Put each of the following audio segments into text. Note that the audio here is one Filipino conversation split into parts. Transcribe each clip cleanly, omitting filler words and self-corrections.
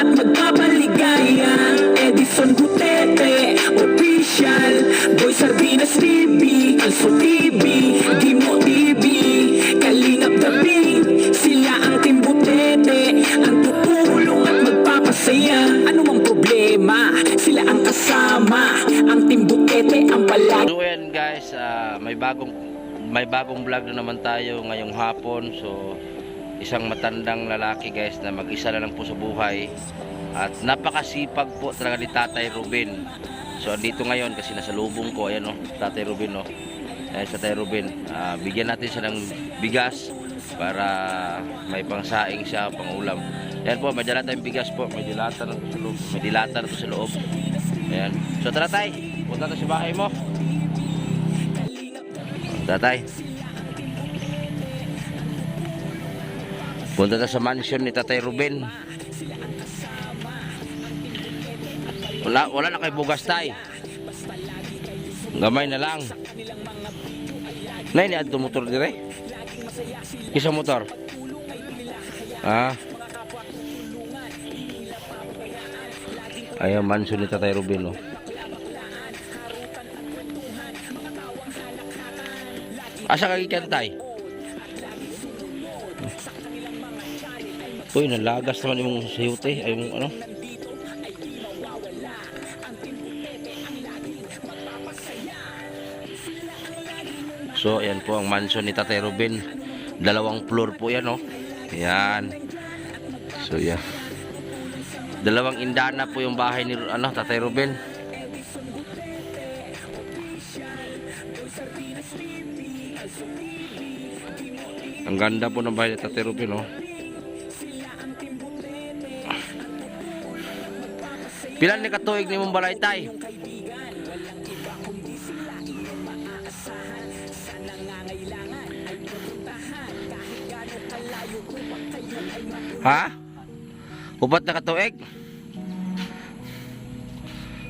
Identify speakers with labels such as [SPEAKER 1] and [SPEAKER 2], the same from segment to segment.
[SPEAKER 1] at magpapaligaya. Edison Butete, official. Boy Sardinas TV, Also TV, Gimo TV, Kalingap Dabing. Sila ang Team Butete, ang tutulong at magpapasaya. Ano ang problema? Sila ang kasama, ang Team Butete ang palagi.
[SPEAKER 2] So yan guys, may bagong vlog na naman tayo ngayong hapon. So isang matandang lalaki guys na mag-isa na lang po sa buhay at napakasipag po talaga ni Tatay Ruben. So andito ngayon kasi nasa lubong ko, ayan o, Tatay Ruben o. Ayan sa Tatay Ruben, bigyan natin siya ng bigas para may pangsaing siya, pangulam. Ayan po, may dala tayong bigas po, may dilata na to sa loob, sa loob. Ayan, so tara tay, punta tayo sa bahay mo. Tatay, punta tayo sa mansion ni Tatay Ruben. Wala na kay bugas tay. Gamay na lang. Nay ni adto motor dire. Kisa motor. Ayan mansion ni Tatay Ruben oh. Asa kagikan tay? Uy, nalagas naman yung sayute. Ay yung ano? So, ayan po ang mansion ni Tatay Ruben. 2 floor po yan, oh. Ayan. So, yan. 2 indana po yung bahay ni Tatay Ruben. Ang ganda po ng bahay ni Tatay Ruben, oh. Pilan ni katuig ni mong balay tay? Ha? Upat na katuig?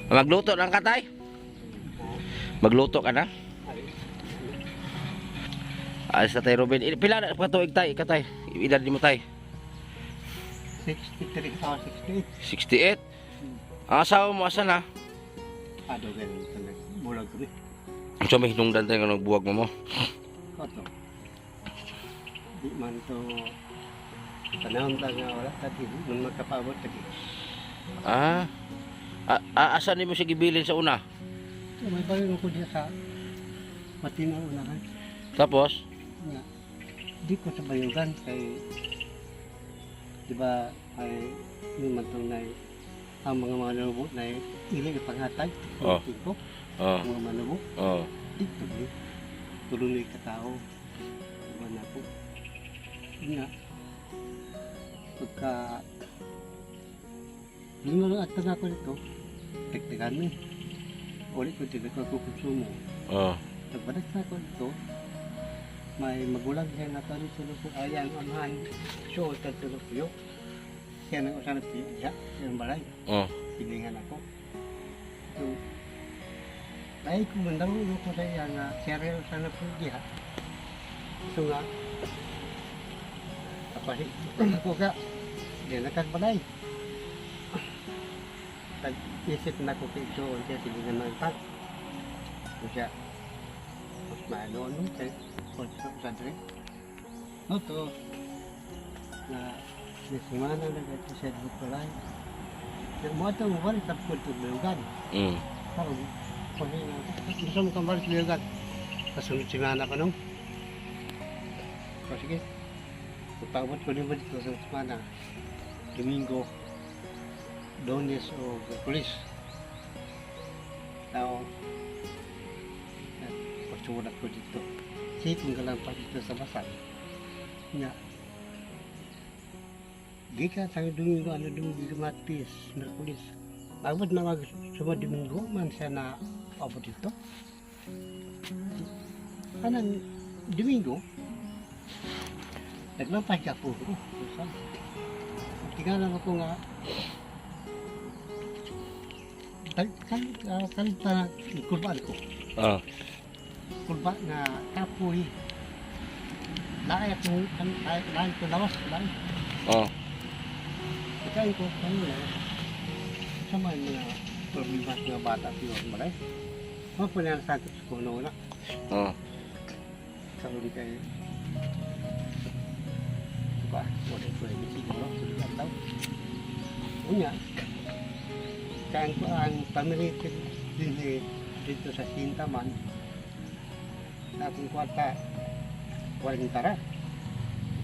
[SPEAKER 2] Magluto lang ka tay? Magluto ka na? Alis na tayo Ruben. Pila na katuig tay? Katay? Edad mo tay?
[SPEAKER 3] 63 or
[SPEAKER 2] 68?
[SPEAKER 3] 68.
[SPEAKER 2] Ang asawa mo asan ha?
[SPEAKER 3] Ganun talaga. Bulag ko rin.
[SPEAKER 2] So may hinungdan tayo ng buwag mo mo?
[SPEAKER 3] Koto. Di man to panahon talaga wala. Tadi, nung magkapabot lagi.
[SPEAKER 2] Asan ni mo siya gibilin sa una?
[SPEAKER 3] So, may balin ko diya sa matinaw unahan.
[SPEAKER 2] Tapos?
[SPEAKER 3] Nga. Di ko sa bayugan kay di ba ay yung matong ang mga manubo na ilig panghatag ko mga manubo dito ni tulungan ka tao diba na po nga pagka lima at na ko nito tektekan mo ulit ko dito ko konsumo nagbalik na ko nito may magulang siya na talo sa ayang amahan so tatulog yo kaya nang usapan siya yung balay. Pilingan ako. So, dahil kung mandang ko sa iya na serial sana po diha. So nga, kapasi, ako ka, di nakagbalay. Nag-isip na ko kay ito, kaya pilingan ng tag. So siya, mas maano, kaya sa dre. No, to, na, may semana na ito sa Bukulay. Mga ito, mabalik sa punto ng Lugan. Parang, gusto mo kang balik sa Lugan. Kasunod semana pa nung. So, sige. Pagpagod ko naman dito sa semana. Domingo, Lunes o Merkulis. Tao, pagsumunat ko dito. Sipong ka lang pa dito sa basan. Nga, Gika sa Domingo, Domingo Matis, Merkulis. Abot na suma Domingo, man siya na abot ito. Anong Domingo, naglampay ka po. Tingnan ako nga, kalit na kurbaan ko. Kurba na kapoy. Lahat ko lawas, lahat. Pagkain ko, ano na, sama yung mga problema sa mga bata yun, malay. Mga punyan sa atin sa kuno na.
[SPEAKER 2] Oh.
[SPEAKER 3] Sa uli kayo. Diba? Wala ko yung siguro, sulihan daw. Unya, kain ko ang pamilitin din dito sa Sintaman. Natin kwarta, walang tara.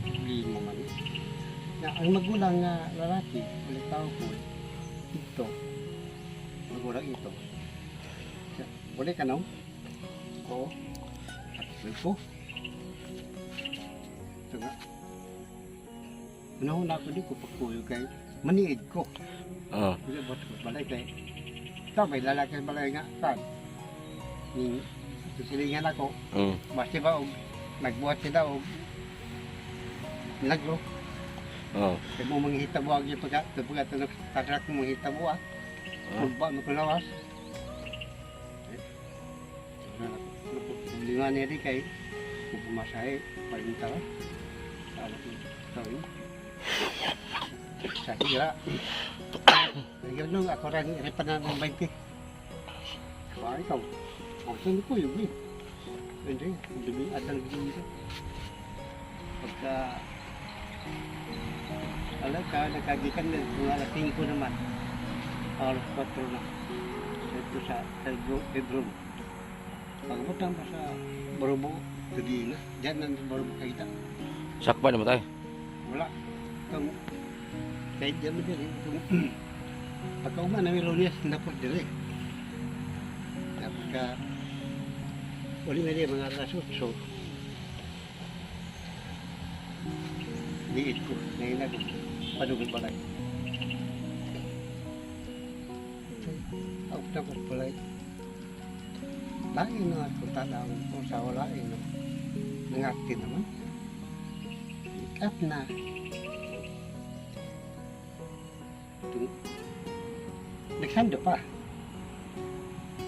[SPEAKER 3] Hindi mo man. Na, ang magulang nga lalaki, ulit tao po, ito, magulang ito. Boleh ka no? Oo. At ko. Ito nga. Unahon ako di ko pagkuyo kay maniid ko.
[SPEAKER 2] Oh.
[SPEAKER 3] Hindi ba ito balay kay ito may lalaki balay nga kan. Ni susilingan ako. Basta ba og nagbuhat sila og nagro.
[SPEAKER 2] Oh.
[SPEAKER 3] Kaya mo manghita buwag yung pagka takrak mo manghita buwag. Ba mo kulawas. Lima niya di kay pumasahe palinta ka. Sabi ko tawin. Sa hira. Ngayon nung ako rin repanan ng 20. Kaya ikaw. Ang saan ko yung eh. Hindi, dumi adang dito. Pagka alam ka, nakagikan na mga alas 5 naman. Alas 4 na. Ito sa bedroom. Pagbutang pa sa Barubo, hindi na. Diyan na sa Barubo kaita.
[SPEAKER 2] Sakpan naman tayo.
[SPEAKER 3] Wala. Itong, kahit diyan mo dyan, itong, pagkauma na Milonias, napot dyan eh. Tapos ka, uli nga diyan mga rasutso. Liit ko, ngayon ako, panugon balay. Ako tapos balay. Lain na kung tatawag ko sa walain no. Nangakti naman. At na. Nagsando pa.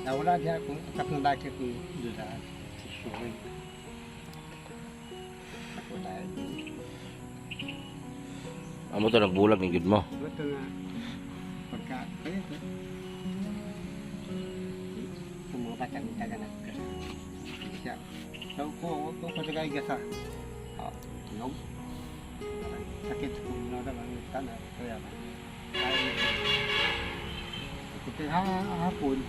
[SPEAKER 3] Nawala diya kung akat na daki ko doon sa susurin. Ako dahil.
[SPEAKER 2] Amo to nagbulag ng gid mo.
[SPEAKER 3] Ito nga. Pagka, kaya ko. Batang taga na siya. So ko pagkakay gasa. No. Sakit ko na lang tanah kaya ba. Kasi hapon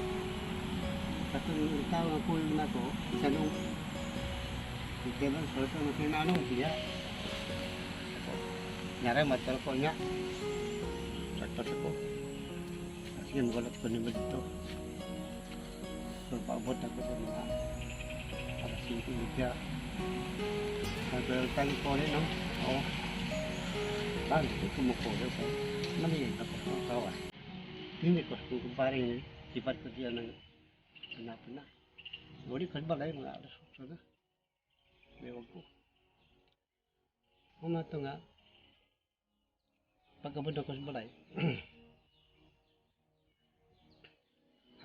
[SPEAKER 3] katong tawo ko na ko sanong kailan sa ito na sinanong siya. Nyara matal ko niya. Sakto ko. Kasi magalat ko ni dito. So, paabot ako sa mga alas 5:30. Naglalakad ko rin, no? Oo. Saan? Kumukulo ko. Namiyay ako sa kawan. Hindi ko kung kumparing sipat ko diyan ng hanapin na. Uli kan balay mga alas 8 na. Mayawag ko. Kung ito nga, pagkabot ako sa balay,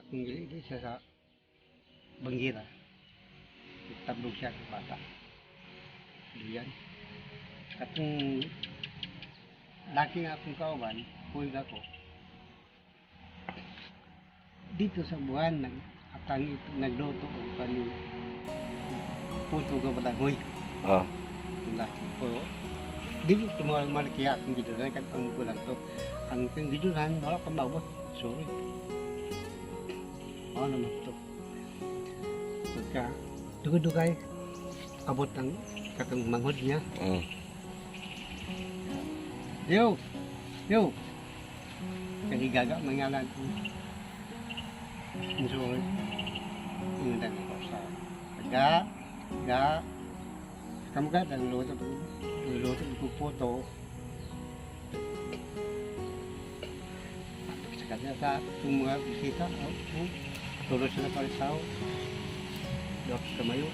[SPEAKER 3] akong gili siya sa Banggira. Tablog siya sa bata. Diyan. Katong laki nga akong kauban, kuy ako. Dito sa buwan, nagluto ko kani puto ka pala, huy.
[SPEAKER 2] Oh.
[SPEAKER 3] Laki ko. Dito malaki akong giduran, katong kulang to. Ang giduran, wala kang mabot. Sorry. Ano naman to? Pagka dugay-dugay, abot ang katong manghod niya. Yo! Yo! Kanigaga mangalan ko. Sorry. Inundan ko sa kamu ka, luto ko photo. Sa kanya sa itong mga bisita, tulog sila pa rin sao. Dok kamayo.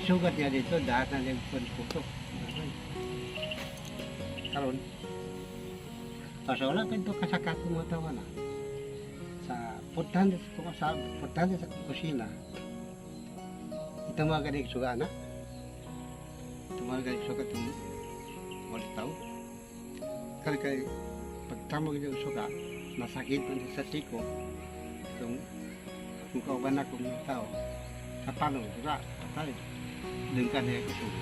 [SPEAKER 3] Isugat niya dito, dahil na lang photo. Karon. Kasi wala ka ito kasakat ng mga tawa na. Sa puntahan sa kusina. Ito mga galing suga na. Ito mga galing suga itong walit tao. kay pagtamo yung suka, masakit man sa siko. Kung kauban ako ng tao, kapano, suka, patay. Doon ka na kusog.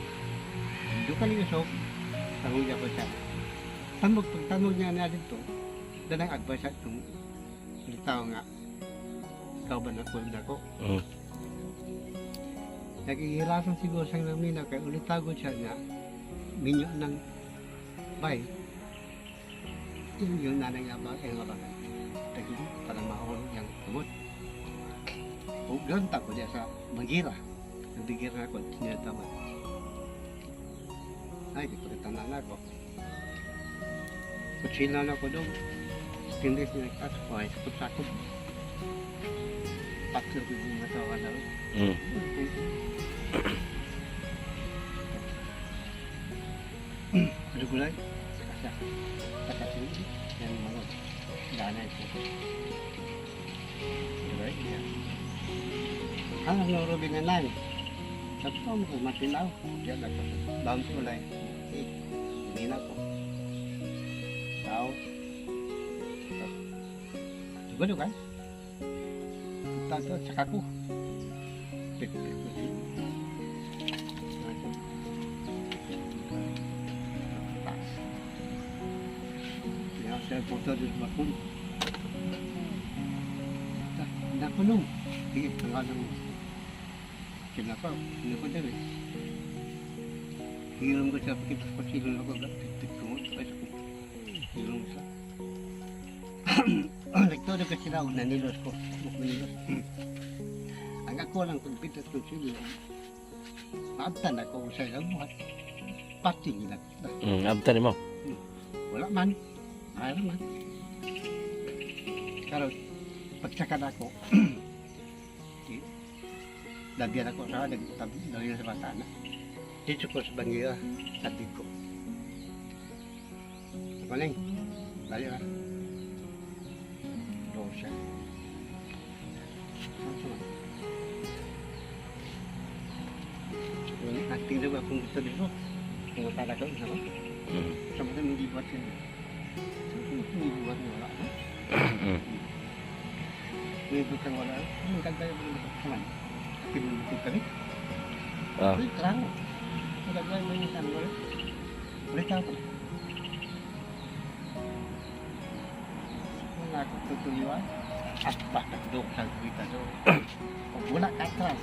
[SPEAKER 3] Doon ka na kusog, tanong niya ko siya. Pagtanong niya na dito, danang advice itong tao nga, kauban ako na ko. Nagihirasan siguro siyang naminaw, kaya ulit tagod siya nga, minyo ng bay. Yung nanay nga ba, nga ba, tagin, para mahulog yung tumot. O gano'n tako niya sa Mangira. Nabigyan na ako, sinataman. Ay, di ko rin na ako. Kutsila na ako doon. Tindig niya nagtatapos, ay sakot-sakot. Patlo ko yung matawa na rin. Ano gulay? Sakasya. Sakasya. Yan mga ganay ko. Diba? Yan. Ang narobi nga nan. Sabi ko mo kung matilaw. Diyan na ko. Bounce ko lang. Hindi na ko. Tao. Siguro kan? Tanto sa ko. Pipit ko. Saya foto di bakul. Nak penuh. Di tengah tu. Kenapa? Ini pun jadi. Hilang ke siapa kita pasti hilang ke tik semua sampai cukup. Hilang sah. Lektor dia kecil lah, nani los ko. Nilos. Ang ako lang pagpitat ko sila. Abtan ako sa ilang buhat. Pati nila.
[SPEAKER 2] Abtan mo?
[SPEAKER 3] Wala man. Ayaw naman. Pero, pagsakan ako, labihan ako sa nagtabi sa Batana. Dito ko sa Bangira, tabi ko. Maling, layo ha. Doon siya. Acting na ba kung gusto dito? Kung matala ko, isa ba? Sama sa hindi buat siya. Ini buat wala. Ini bukan wala. Ini kan saya belum teman. Belum bukan ni. Ini terang. Sudah mulai menyisan boleh. Boleh tahu. Aku tujuan. Asbah tak dok sang kita tu. Bola ke atas.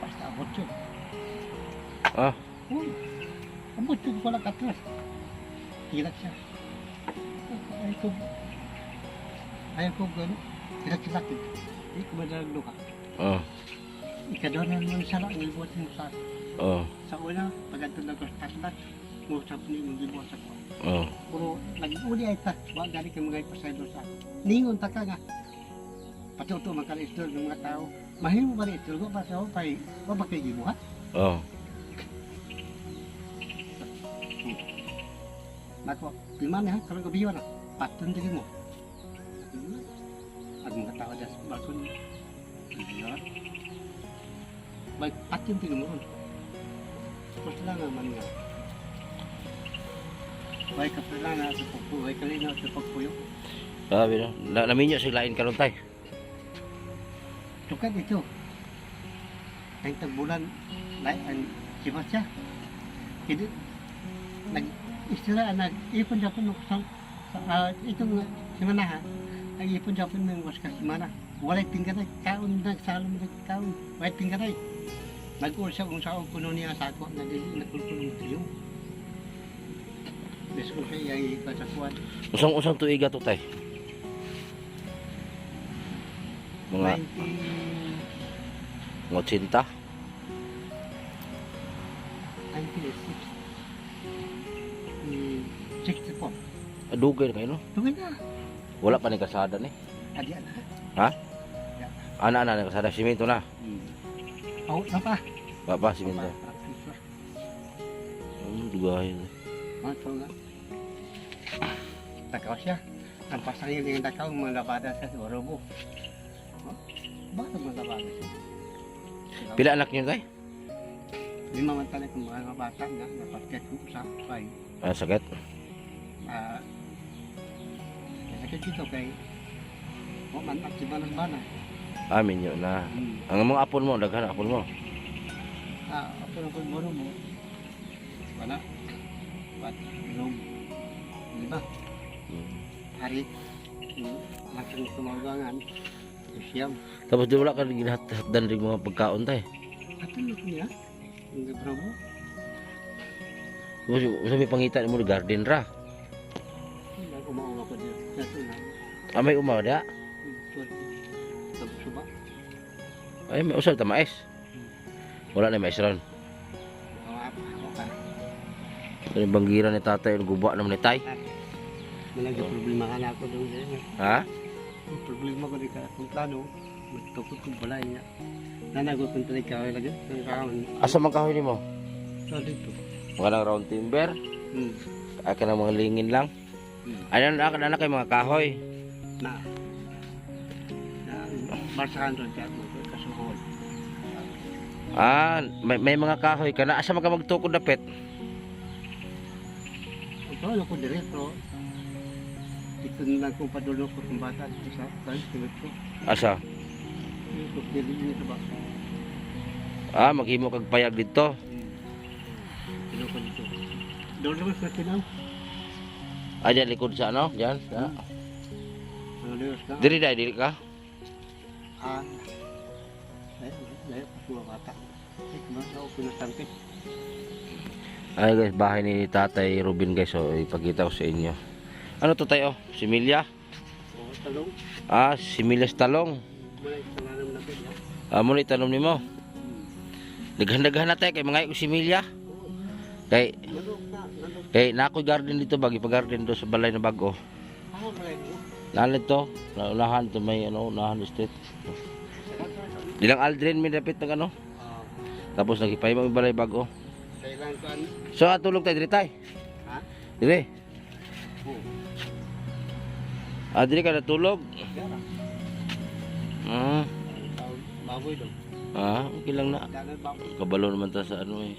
[SPEAKER 3] Pas tak bocor. Bocor bola ke atas. Kira siya. Ayaw ko gano'n, kilaki-laki. Hindi ko madalag ka. Ikadwa na naman sarap, nilibuhat mo sa sa una, pagkanto na ko sa kaslat, ngusap ni mong libuhat sa ko. Pero nag-uli ay ta, wag gani ka mga ipasaydo sa ako. Ningon ta ka nga. Patuto magka-istor ng mga tao. Mahimo ba rin istor ko pa sa ako, pa ba kayo gibuhat? Nako, gimana ha? Kalau kebiyo na, patun din mo. Ang mga tao dyan sa balkon. Biyon. Baik, patun din mo ron. Tapos lang naman nga. Baik, kapag lang na sa pagpuyo. Baik, kalina sa pagpuyo.
[SPEAKER 2] Sabi na, naminyo sa lain karon tay.
[SPEAKER 3] Tukad ito. Ang tagbulan, ang sibat siya. Hindi, istirahat nag-ipon siya po itong simanahan, nag-ipon siya po ng waska simana. Walay tinggaray, kaon nagsalom kaon, walay tinggaray. Nag-uul siya kung saan puno niya sa ako, nagkulkulong tiyo. Bes ko siya yung ikasakuan.
[SPEAKER 2] Usang tuiga to tay? Mga 80?
[SPEAKER 3] 64.
[SPEAKER 2] Dugay na kayo no?
[SPEAKER 3] Dugay na.
[SPEAKER 2] Wala pa ni kasada ni?
[SPEAKER 3] Adiyan na.
[SPEAKER 2] Ha? Ana na kasada, simento na?
[SPEAKER 3] Oo, na pa.
[SPEAKER 2] Pa, simento. Dugay.
[SPEAKER 3] Mato nga. Takaw siya. Ang pasangin yung takaw, mga labada sa Orobo. Bakit mga labada siya?
[SPEAKER 2] Pila anak niyo tay?
[SPEAKER 3] 5 man talaga mga bata na napasket ko sa pay.
[SPEAKER 2] Sakit?
[SPEAKER 3] Ah, sakit dito kay mo man at sibanan bana.
[SPEAKER 2] Amin yun na. Ang mga apon mo, daghan apon mo.
[SPEAKER 3] Ako lang kung mo mo. Wala. Pat, room. Di ba? Hari. Masang tumagangan. Siyam.
[SPEAKER 2] Tapos di wala ka ginahatdan rin mga pagkaon tayo.
[SPEAKER 3] Ato na niya. Ang gabra mo.
[SPEAKER 2] Tapos sabi pangitan mo garden ra.
[SPEAKER 3] Hindi ako mauwa ko dito. Nato na.
[SPEAKER 2] May umaw da.
[SPEAKER 3] Tapos suba.
[SPEAKER 2] Ay may usal ta mais. Wala na mais ron.
[SPEAKER 3] Ako ka.
[SPEAKER 2] Kani banggira ni tatay ang guba naman ni tay.
[SPEAKER 3] Malagi problema ka na ako doon.
[SPEAKER 2] Ha?
[SPEAKER 3] Ang problema ko di ka kung plano. Magtukot kong balay niya. Nanagot kong tanig kaway lagi. Ang kaon.
[SPEAKER 2] Asa man kahoy nimo?
[SPEAKER 3] So dito.
[SPEAKER 2] Mga nang round timber. Ay ka ng mga lingin lang. Ay na kay mga kahoy.
[SPEAKER 3] Na. Marsahan doon siya. Kasuhol.
[SPEAKER 2] May mga kahoy ka na. Asa man ka magtukod na pet?
[SPEAKER 3] Ito ano ko diretso. Ito na lang kung padulo ko kung bata dito sa tayo tulad ko.
[SPEAKER 2] Asa?
[SPEAKER 3] Ito dili dito ba?
[SPEAKER 2] Maghimo kag payag dito.
[SPEAKER 3] Ito ko dito. Doon naman sa tinaw.
[SPEAKER 2] Ay diyan likod sa ano? Diyan.
[SPEAKER 3] Ano lewis na?
[SPEAKER 2] Diri diri ka.
[SPEAKER 3] Layo pa mga bata. Kumasa ako pinasampit.
[SPEAKER 2] Ay guys, bahay ni Tatay Ruben guys, so ipakita ko sa inyo. Ano to tayo? Similya?
[SPEAKER 3] Oo, talong.
[SPEAKER 2] Similya sa talong.
[SPEAKER 3] Mula sa nanam na pila.
[SPEAKER 2] Muna itanom nimo. Daghan-daghan na tayo kay mga similya. Kay nakoy garden dito bagi pag-garden do sa balay na bago.
[SPEAKER 3] Malay mo.
[SPEAKER 2] Nalit to, unahan to may unahan street. Dilang Aldrin may dapit ng ano. Tapos nagipay mo balay bago.
[SPEAKER 3] Kailan kan?
[SPEAKER 2] So atulog tayo diri tay.
[SPEAKER 3] Ha?
[SPEAKER 2] Dire.
[SPEAKER 3] Oo.
[SPEAKER 2] Diri ka natulog.
[SPEAKER 3] Gara. Baboy daw.
[SPEAKER 2] Okay lang na.
[SPEAKER 3] Danan baboy.
[SPEAKER 2] Kabalo naman ta sa ano eh.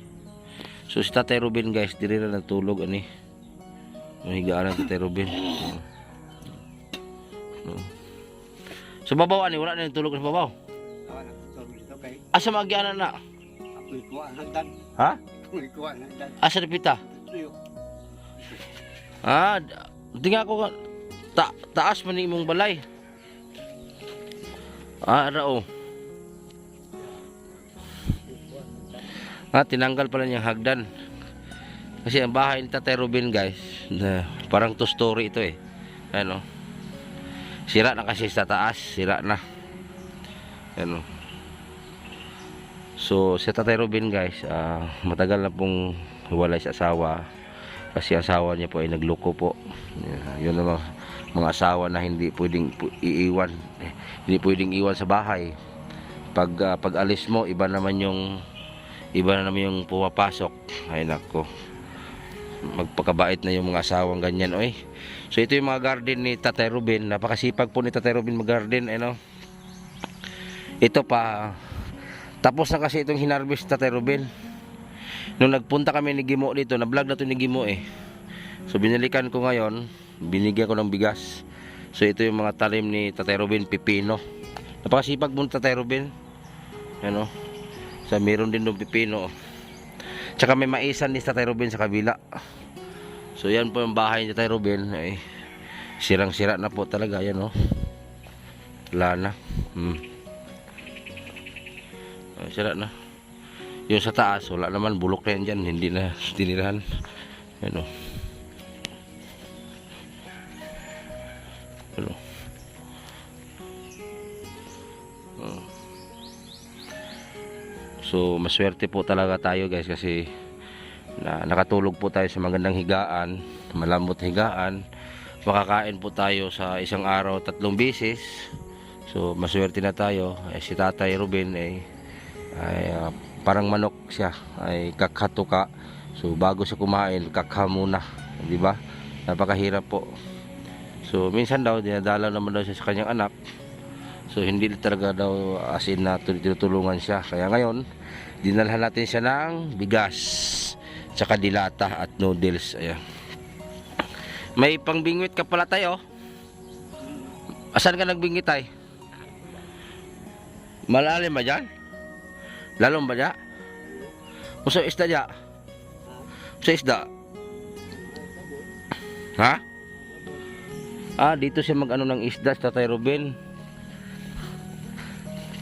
[SPEAKER 2] So si Tatay Ruben guys, diri na natulog ani. Mahigaan na Tatay Ruben. So babaw ani wala na natulog sa babaw.
[SPEAKER 3] Awan ako tulog dito kay
[SPEAKER 2] Asa magiana na?
[SPEAKER 3] ako ikuha ang hagdan.
[SPEAKER 2] Ha?
[SPEAKER 3] Ako ikuha ang hagdan.
[SPEAKER 2] Asa dipita?
[SPEAKER 3] Tuyo.
[SPEAKER 2] Tingnan ko taas man imong balay. Rao. Tinanggal pala niyang hagdan. Kasi ang bahay ni Tatay Ruben guys, na parang two story ito eh. Ano? Sira na kasi sa taas, sira na. Ano? So si Tatay Ruben guys, matagal na pong hiwalay sa asawa. Kasi asawa niya po ay nagloko po. Yun naman mga asawa na hindi pwedeng iiwan. Hindi pwedeng iwan sa bahay. Pag alis mo, iba naman yung pumapasok. Ay nako. Magpakabait na yung mga asawang ganyan, oy. So ito yung mga garden ni Tatay Ruben. Napakasipag po ni Tatay Ruben mag-garden, ano. Ito pa tapos na kasi itong hinarvest ni Tatay Ruben. Nung nagpunta kami ni Gimo dito, na-vlog na to ni Gimo eh. So binalikan ko ngayon, binigyan ko ng bigas. So ito yung mga talim ni Tatay Ruben, pipino. Napakasipag mo ni Tatay Ruben. Ano? So meron din doon pipino. Tsaka may maisan ni Tatay Ruben sa kabila. So yan po yung bahay ni Tatay Ruben. Ay, sirang-sira na po talaga yan, oh. Wala na. Ay, sira na. Yung sa taas, wala naman, bulok na yan dyan, hindi na tinirahan. Ano? Ano? So, maswerte po talaga tayo guys kasi nakatulog po tayo sa magandang higaan, malambot higaan. Makakain po tayo sa isang araw 3 beses. So, maswerte na tayo. Si Tatay Ruben ay parang manok siya, ay kakhatuka. So bago siya kumain, kakha muna, di ba? Napakahirap po. So minsan daw dinadala naman daw siya sa kanyang anak. So hindi talaga daw as in na tinutulungan siya. Kaya ngayon, dinalhan natin siya ng bigas, tsaka dilata at noodles. Ayan. May pangbingwit ka pala tayo. Asan ka nagbingwit tay? Malalim ba dyan? Lalong ba dyan? Usa isda dyan? Usa isda? Ha? Dito siya mag-ano ng isda si Tatay Ruben.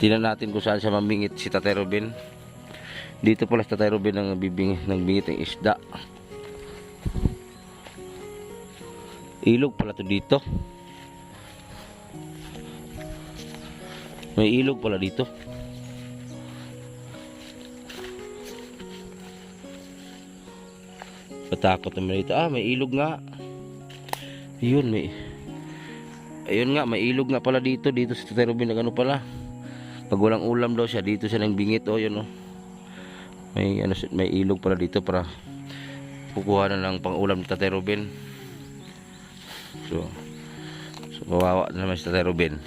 [SPEAKER 2] Tingnan natin kung saan siya mamingit si Tatay Ruben. Dito pala si Tatay Ruben ang nagbingit ng isda. Ilog pala to dito. May ilog pala dito. Patakot naman dito. May ilog nga. Ayun, ayun nga, may ilog nga pala dito. Dito sa Tatay Ruben nag ano pala. Pag walang ulam daw siya, dito siya nang bingit. Yun may ilog pala dito para kukuha na ng pang-ulam ni Tatay Ruben. So kawawa na naman si Tatay Ruben.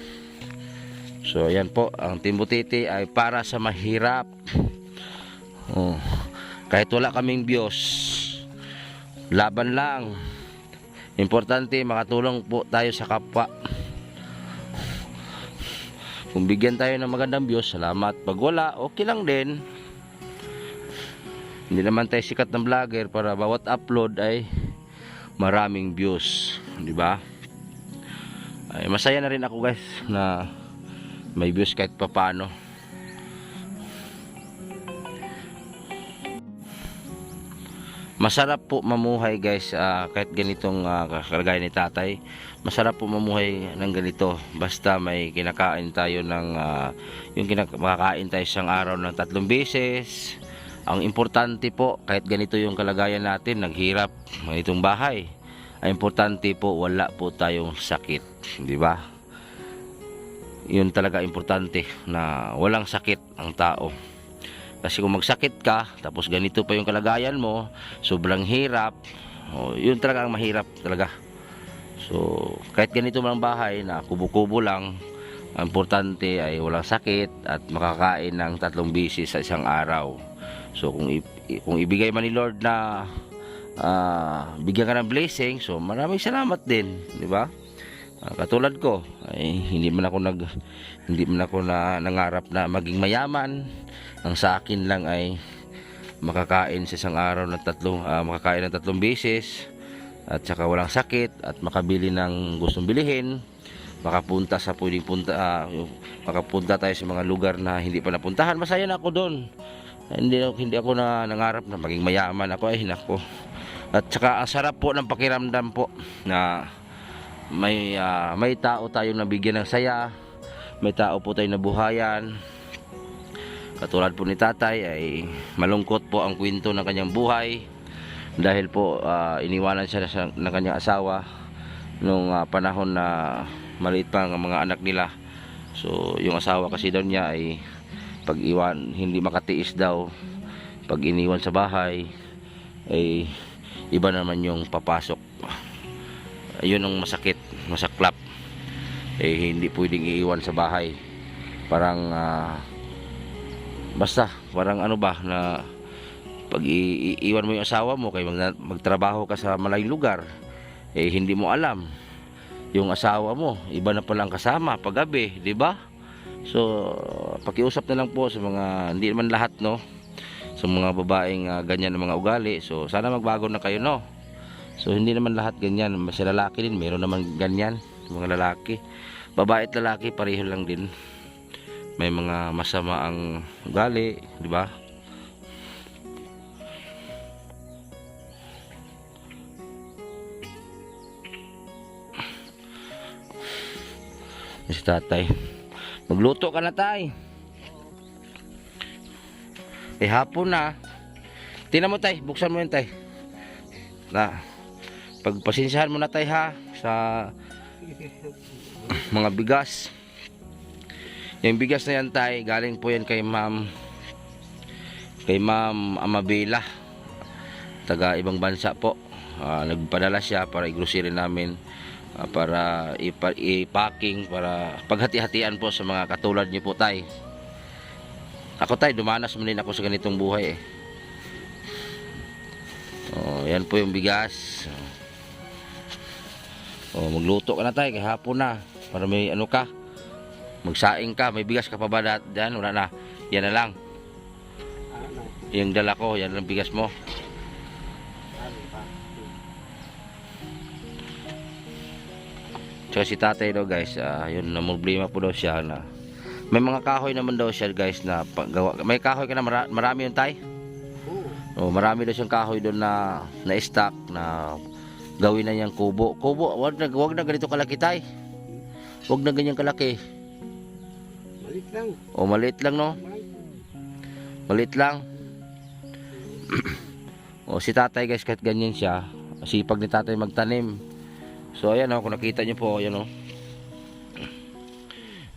[SPEAKER 2] So ayan po, ang Timbutiti ay para sa mahirap. Kahit wala kaming Diyos, laban lang. Importante makatulong po tayo sa kapwa. Kung bigyan tayo ng magandang Diyos, salamat. Pag wala, okay lang din. Hindi naman tayo sikat ng vlogger para bawat upload ay maraming views, di ba? Ay masaya na rin ako guys na may views kahit papaano. Masarap po mamuhay guys, kahit ganitong kalagayan ni tatay. Masarap po mamuhay ng ganito basta may kinakain tayo ng yung makakain tayo isang araw ng 3 beses. Ang importante po, kahit ganito yung kalagayan natin, naghirap ganitong bahay, ang importante po wala po tayong sakit, di ba? Yun talaga importante, na walang sakit ang tao. Kasi kung magsakit ka, tapos ganito pa yung kalagayan mo, sobrang hirap, yun talaga ang mahirap talaga. So, kahit ganito man ang bahay na kubo-kubo lang, ang importante ay walang sakit at makakain ng 3 beses sa isang araw. So, kung ibigay man ni Lord na bigyan ka ng blessing, so maraming salamat din, di ba? Katulad ko, ay hindi man ako nangarap na maging mayaman. Ang sa akin lang ay makakain sa isang araw ng makakain ng 3 beses at saka walang sakit at makabili ng gustong bilihin, makapunta tayo sa mga lugar na hindi pa napuntahan. Masaya na ako doon. Hindi ako nangarap na maging mayaman ako, ay nako. At saka ang sarap po ng pakiramdam po na may tao tayong nabigyan ng saya, may tao po tayong nabuhayan. Katulad po ni tatay ay malungkot po ang kwento ng kanyang buhay dahil po iniwanan siya ng kanyang asawa nung panahon na maliit pa ang mga anak nila. So yung asawa kasi daw niya ay pag iwan, hindi makatiis daw pag iniwan sa bahay, ay iba naman yung papasok. Ayun ang masakit, masaklap. Hindi pwedeng iiwan sa bahay. Parang basta parang ano ba na pag iiwan mo yung asawa mo kay magtrabaho ka sa malayong lugar, hindi mo alam yung asawa mo iba na palang kasama paggabi, di ba? So pakiusap na lang po sa mga, hindi naman lahat no, sa mga babaeng ganyan ng mga ugali. So sana magbago na kayo no. So hindi naman lahat ganyan, sa lalaki din meron naman ganyan, mga lalaki, babae at lalaki pareho lang din. May mga masama ang ugali, di ba? Si tatay, magluto ka na tay. Hapon na. Tingnan mo tay, buksan mo yun tay. Na, pagpasensyahan mo na tay ha sa mga bigas. Yung bigas na yan tay, galing po yan kay Ma'am Amabela, taga ibang bansa po. Nagpadala siya para i-grocery namin, para i-packing, para paghati-hatian po sa mga katulad niyo po tay. Ako tay, dumanas mo din ako sa ganitong buhay yan po yung bigas. O, magluto ka na tay, kay hapon na. Para may ano ka, magsaing ka, may bigas ka pa ba dyan? Wala na. Yan na lang.
[SPEAKER 3] Ano?
[SPEAKER 2] Yung dala ko, yan ang bigas mo.
[SPEAKER 3] Ano pa?
[SPEAKER 2] Tsaka si tatay daw guys, yun na problema po daw siya na may mga kahoy naman daw siya guys na paggawa. May kahoy ka na marami yung tay?
[SPEAKER 3] Oo.
[SPEAKER 2] O, marami daw siyang kahoy doon na stock na gawin na niyang kubo. Kubo, wag na ganito kalaki tay. Wag na ganyan kalaki.
[SPEAKER 3] Malit lang.
[SPEAKER 2] O, maliit lang no? Maliit lang. O, si tatay guys, kahit ganyan siya, sipag ni tatay magtanim. So ayan o, kung nakita nyo po, ayan o,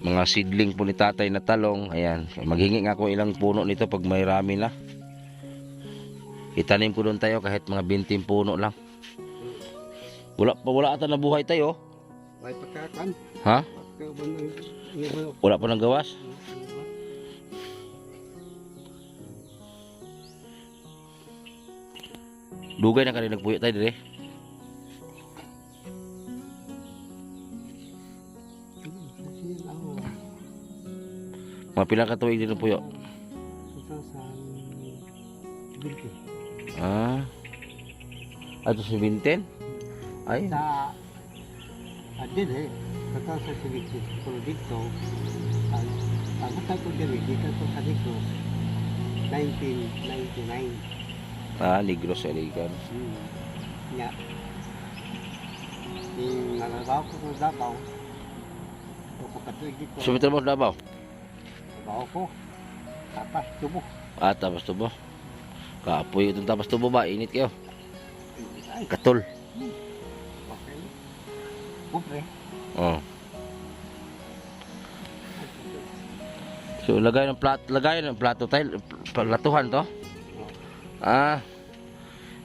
[SPEAKER 2] mga seedling po ni tatay na talong. Ayan, maghingi nga ako ilang puno nito pag may rami na. Itanim ko doon tayo kahit mga 20 puno lang. Wala ata na buhay tayo.
[SPEAKER 3] May pagkakan.
[SPEAKER 2] Ha?
[SPEAKER 3] Pagkakan.
[SPEAKER 2] Wala pa nang gawas. Dugay na kanina nagpuyo tayo dire. Mga pilang katuig din ang puyo. Ato si Binten? Ay,
[SPEAKER 3] Sa adin katao sa Sibiti, pero dito, ang matay ko dito, dito ko sa dito, 1999.
[SPEAKER 2] Negros Eligan.
[SPEAKER 3] Nga. Yung nalalabaw ko sa Davao, ito ko katuig dito,
[SPEAKER 2] Sumitan mo sa Davao?
[SPEAKER 3] nalalabaw ko, tapas tubo.
[SPEAKER 2] Tapos tubo. Kaapoy itong tapos tubo ba? Init kayo.
[SPEAKER 3] Ay,
[SPEAKER 2] Katol.
[SPEAKER 3] okay. Kupre.
[SPEAKER 2] Oh. So lagay ng plato tayo, platuhan to.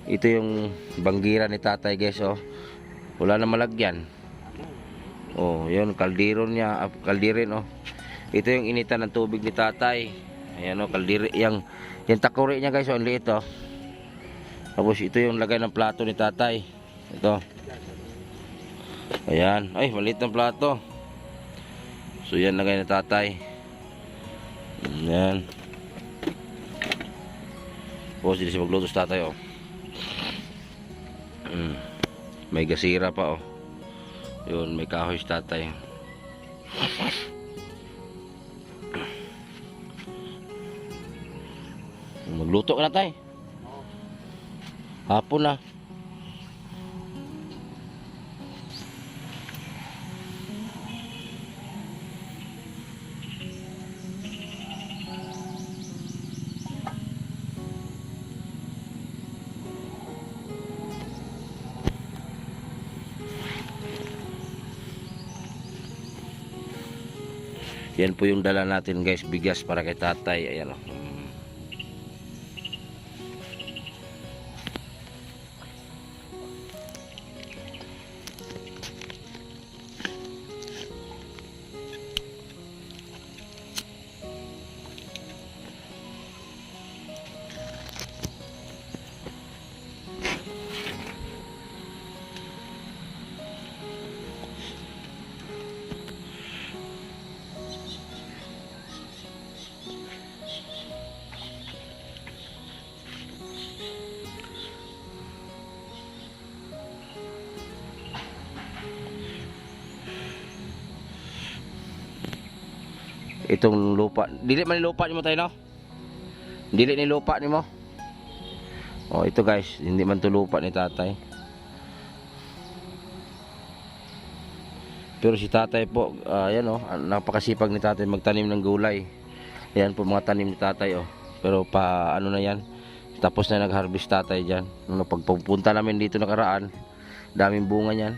[SPEAKER 2] Ito yung banggira ni tatay guys oh. Wala na malagyan. Oh, yun kaldero niya, kaldirin oh. Ito yung initan ng tubig ni tatay. Ayan oh, kaldiri yung takuri niya guys oh, ang liit oh. Tapos ito yung lagay ng plato ni tatay. Ito. Ayan, ay maliit ng plato. So yan lagay ni tatay. Ayan. Tapos dito siya magluto sa tatay oh. May gasira pa oh. Yun, may kahoy sa tatay. Magluto ka na tay. Hapon na. Yan po yung dala natin guys, bigas para kay tatay. Ayan oh. Itong lupa, dili man yung lupa nimo tayo no? Dili ni lupa nimo. Oh, ito guys, hindi man to lupa ni tatay. Pero si tatay po, ayan oh, napakasipag ni tatay magtanim ng gulay. Ayan po mga tanim ni tatay oh. Pero pa ano na yan, tapos na nag-harvest tatay diyan. Nung pagpupunta namin dito nakaraan, daming bunga niyan.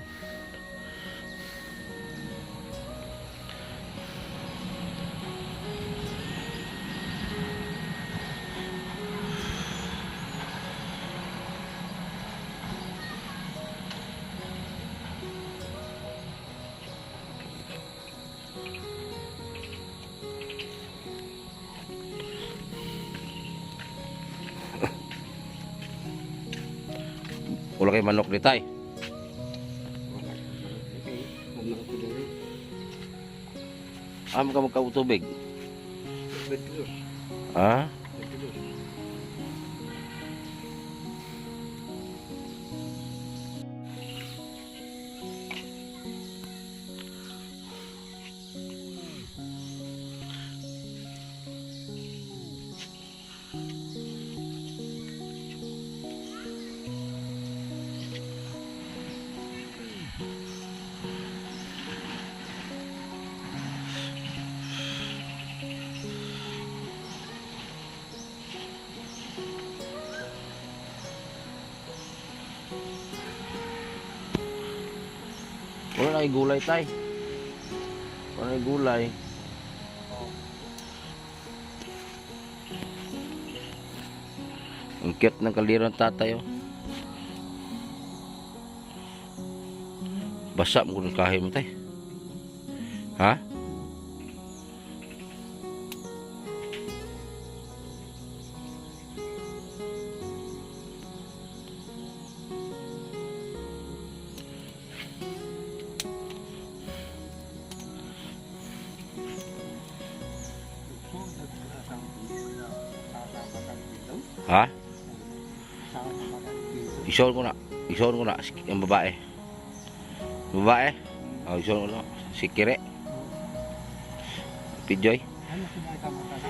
[SPEAKER 2] Wala kay manok ni tay.
[SPEAKER 3] mga kulay.
[SPEAKER 2] Amo ka magkautubig.
[SPEAKER 3] Betul.
[SPEAKER 2] Ha?
[SPEAKER 3] Betul.
[SPEAKER 2] Wala na gulay tay. Wala na gulay. Ang cute ng kaldero ng tatay oh. Basa mo kung kahe mo tay. Ha? Ha? Isuon ko na. Isuon ko na. Ang babae. Babae? Oh, isuon ko na. Si Kire. Pijoy.
[SPEAKER 3] Ano sila ka matala?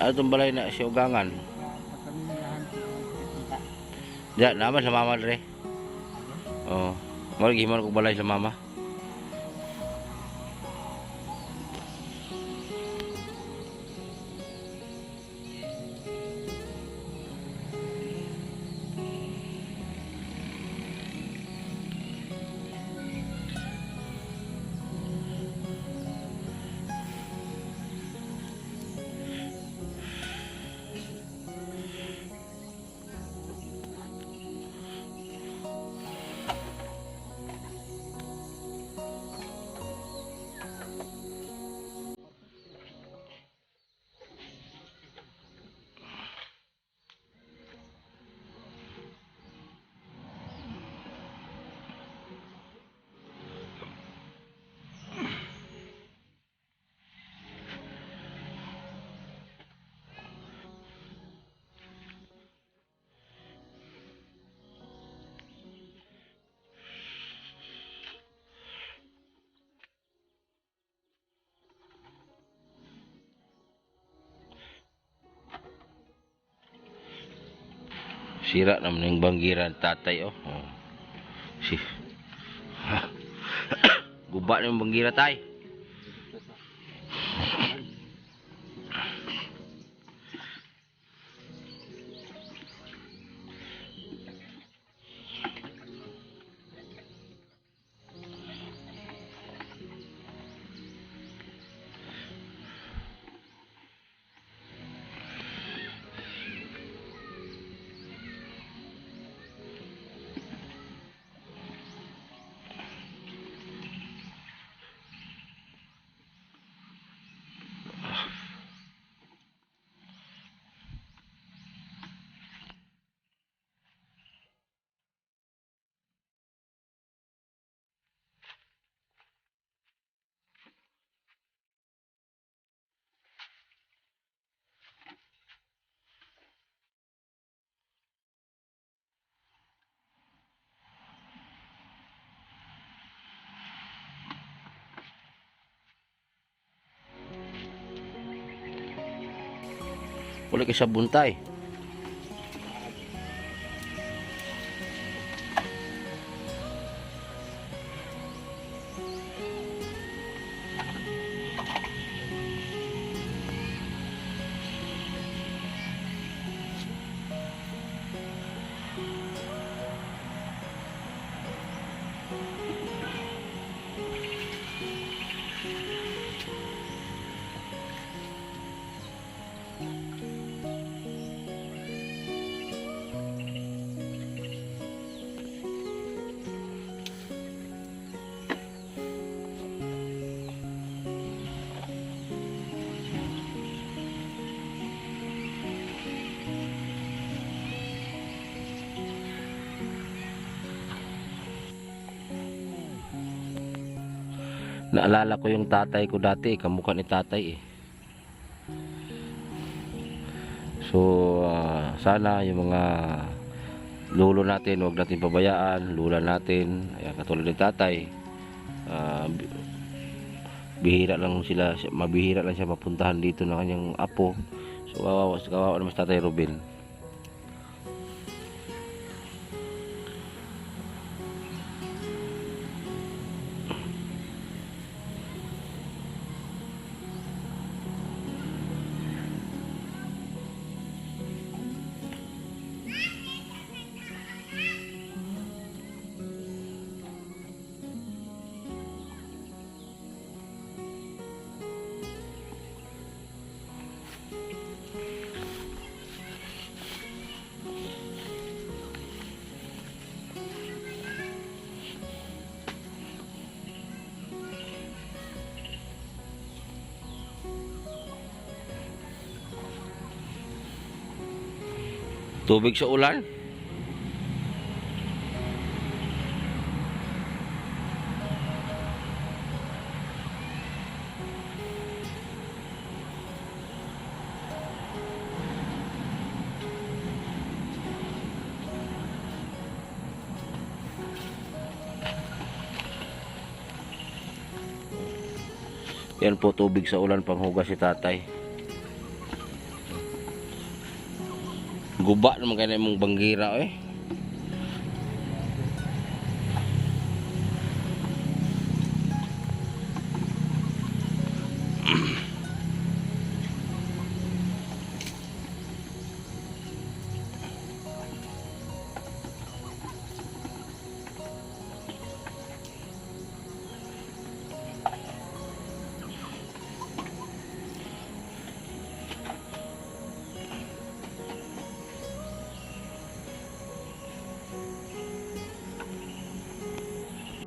[SPEAKER 2] Ano itong balay na siya ugangan?
[SPEAKER 3] Pagkaminahan kita.
[SPEAKER 2] Diyan, naman sa mama dre. Oh. Maragi mo kong balay sa mama. Sira naman yung banggiran tatay oh. Oh. Si. Guba na yung banggira tay. Wala kay sabon tay. Naalala ko yung tatay ko dati, kamukha ni tatay eh. So sana yung mga lolo natin, huwag natin pabayaan, lula natin, ayan, katulad ni tatay. Bihira lang sila, mabihira lang siya mapuntahan dito ng kanyang apo. So kawawa naman si Tatay Robin. Tubig sa ulan. Yan po, tubig sa ulan, panghugas si tatay. Guba naman kayo mong banggira eh.